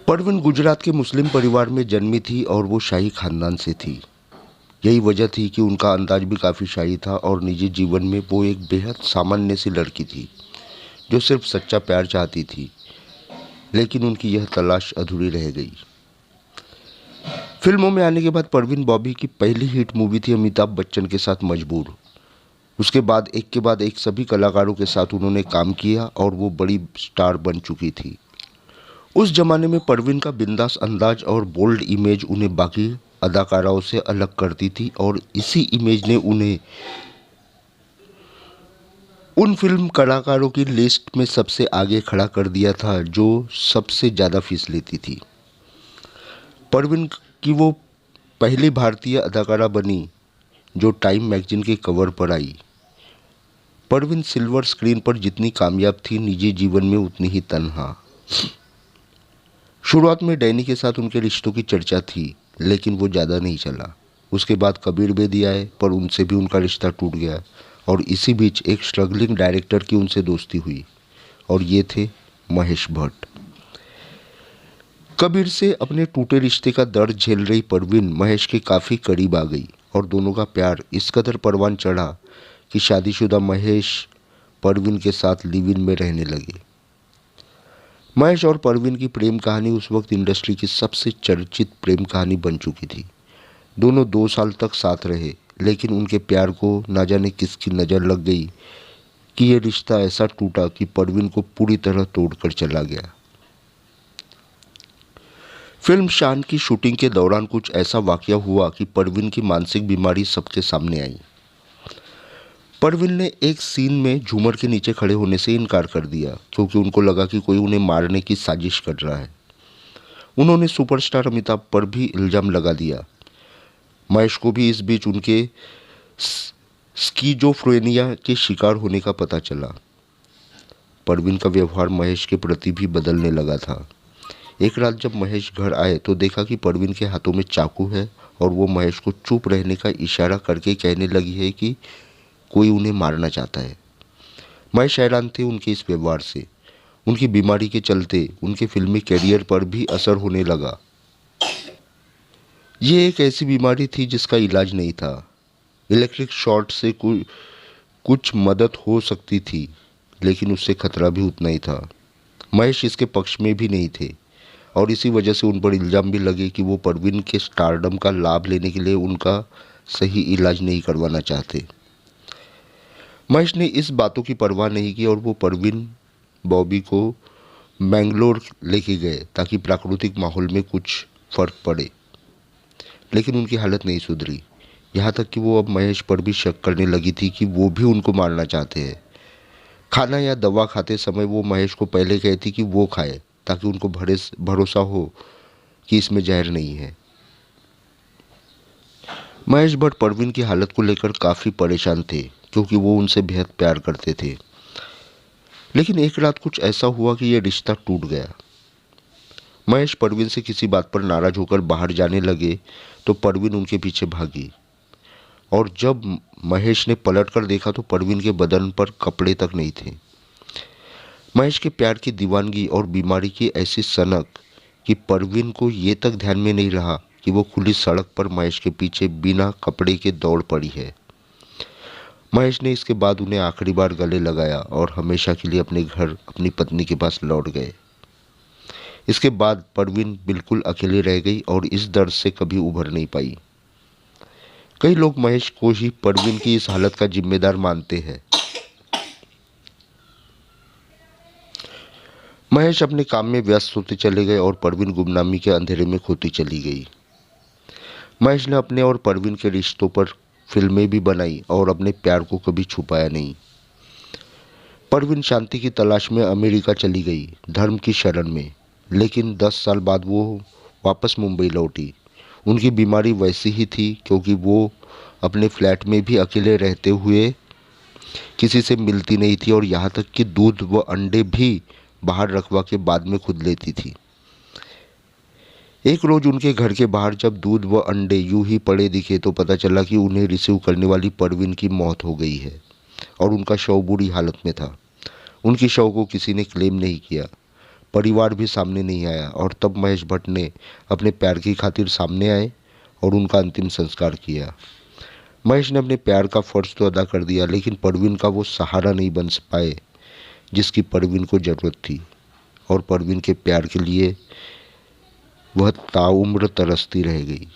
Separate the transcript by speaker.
Speaker 1: परवीन गुजरात के मुस्लिम परिवार में जन्मी थी और वो शाही खानदान से थी। यही वजह थी कि उनका अंदाज भी काफ़ी शाही था और निजी जीवन में वो एक बेहद सामान्य सी लड़की थी जो सिर्फ सच्चा प्यार चाहती थी। लेकिन उनकी यह तलाश अधूरी रह गई। फिल्मों में आने के बाद परवीन बॉबी की पहली हिट मूवी थी अमिताभ बच्चन के साथ मजबूर। उसके बाद एक के बाद एक सभी कलाकारों के साथ उन्होंने काम किया और वो बड़ी स्टार बन चुकी थी। उस जमाने में परवीन का बिंदास अंदाज और बोल्ड इमेज उन्हें बाकी अदाकाराओं से अलग करती थी और इसी इमेज ने उन्हें उन फिल्म कलाकारों की लिस्ट में सबसे आगे खड़ा कर दिया था जो सबसे ज़्यादा फीस लेती थी। परवीन की वो पहली भारतीय अदाकारा बनी जो टाइम मैगजीन के कवर पर आई। परवीन सिल्वर स्क्रीन पर जितनी कामयाब थी, निजी जीवन में उतनी ही तन्हा। शुरुआत में डैनी के साथ उनके रिश्तों की चर्चा थी, लेकिन वो ज़्यादा नहीं चला। उसके बाद कबीर बेदी आए, पर उनसे भी उनका रिश्ता टूट गया और इसी बीच एक स्ट्रगलिंग डायरेक्टर की उनसे दोस्ती हुई और ये थे महेश भट्ट। कबीर से अपने टूटे रिश्ते का दर्द झेल रही परवीन महेश के काफ़ी करीब आ गई और दोनों का प्यार इस कदर परवान चढ़ा कि शादीशुदा महेश परवीन के साथ लिव इन में रहने लगे। महेश और परवीन की प्रेम कहानी उस वक्त इंडस्ट्री की सबसे चर्चित प्रेम कहानी बन चुकी थी। दोनों 2 साल तक साथ रहे, लेकिन उनके प्यार को ना जाने किसकी नज़र लग गई कि ये रिश्ता ऐसा टूटा कि परवीन को पूरी तरह तोड़कर चला गया। फिल्म शान की शूटिंग के दौरान कुछ ऐसा वाकया हुआ कि परवीन की मानसिक बीमारी सबके सामने आई। परवीन ने एक सीन में झूमर के नीचे खड़े होने से इनकार कर दिया क्योंकि उनको लगा कि कोई उन्हें मारने की साजिश कर रहा है। उन्होंने सुपरस्टार अमिताभ पर भी इल्ज़ाम लगा दिया। महेश को भी इस बीच उनके स्कीजोफ्रेनिया के शिकार होने का पता चला। परवीन का व्यवहार महेश के प्रति भी बदलने लगा था। एक रात जब महेश घर आए तो देखा कि परवीन के हाथों में चाकू है और वो महेश को चुप रहने का इशारा करके कहने लगी है कि कोई उन्हें मारना चाहता है। महेश हैरान थे उनके इस व्यवहार से। उनकी बीमारी के चलते उनके फिल्मी कैरियर पर भी असर होने लगा। ये एक ऐसी बीमारी थी जिसका इलाज नहीं था। इलेक्ट्रिक शॉर्ट से कुछ मदद हो सकती थी, लेकिन उससे खतरा भी उतना ही था। महेश इसके पक्ष में भी नहीं थे और इसी वजह से उन पर इल्ज़ाम भी लगे कि वो परवीन के स्टारडम का लाभ लेने के लिए उनका सही इलाज नहीं करवाना चाहते। महेश ने इस बातों की परवाह नहीं की और वो परवीन बॉबी को मैंगलोर लेके गए ताकि प्राकृतिक माहौल में कुछ फ़र्क पड़े, लेकिन उनकी हालत नहीं सुधरी। यहाँ तक कि वो अब महेश पर भी शक करने लगी थी कि वो भी उनको मारना चाहते हैं। खाना या दवा खाते समय वो महेश को पहले कहती कि वो खाए ताकि उनको भरोसा हो कि इसमें जहर नहीं है। महेश भट्ट परवीन की हालत को लेकर काफ़ी परेशान थे क्योंकि वो उनसे बेहद प्यार करते थे। लेकिन एक रात कुछ ऐसा हुआ कि यह रिश्ता टूट गया। महेश परवीन से किसी बात पर नाराज होकर बाहर जाने लगे तो परवीन उनके पीछे भागी और जब महेश ने पलटकर देखा तो परवीन के बदन पर कपड़े तक नहीं थे। महेश के प्यार की दीवानगी और बीमारी की ऐसी सनक कि परवीन को ये तक ध्यान में नहीं रहा कि वो खुली सड़क पर महेश के पीछे बिना कपड़े के दौड़ पड़ी है। महेश ने इसके बाद उन्हें आखिरी बार गले लगाया और हमेशा के लिए अपने घर अपनी पत्नी के पास लौट गए। इसके बाद परवीन बिल्कुल अकेली रह गई और इस दर्द से कभी उभर नहीं पाई। कई लोग महेश को ही परवीन की इस हालत का जिम्मेदार मानते हैं। महेश अपने काम में व्यस्त होते चले गए और परवीन गुमनामी के अंधेरे में खोती चली गई। महेश ने अपने और परवीन के रिश्तों पर फिल्में भी बनाई और अपने प्यार को कभी छुपाया नहीं। परवीन शांति की तलाश में अमेरिका चली गई, धर्म की शरण में, लेकिन 10 साल बाद वो वापस मुंबई लौटी। उनकी बीमारी वैसी ही थी क्योंकि वो अपने फ्लैट में भी अकेले रहते हुए किसी से मिलती नहीं थी और यहाँ तक कि दूध व अंडे भी बाहर रखवा के बाद में खुद लेती थी। एक रोज़ उनके घर के बाहर जब दूध व अंडे यूं ही पड़े दिखे तो पता चला कि उन्हें रिसीव करने वाली परवीन की मौत हो गई है और उनका शव बुरी हालत में था। उनकी शव को किसी ने क्लेम नहीं किया। परिवार भी सामने नहीं आया और तब महेश भट्ट ने अपने प्यार की खातिर सामने आए और उनका अंतिम संस्कार किया। महेश ने अपने प्यार का फर्ज तो अदा कर दिया, लेकिन परवीन का वो सहारा नहीं बन पाए जिसकी परवीन को ज़रूरत थी, और परवीन के प्यार के लिए वह ताउम्र तरसती रह गई।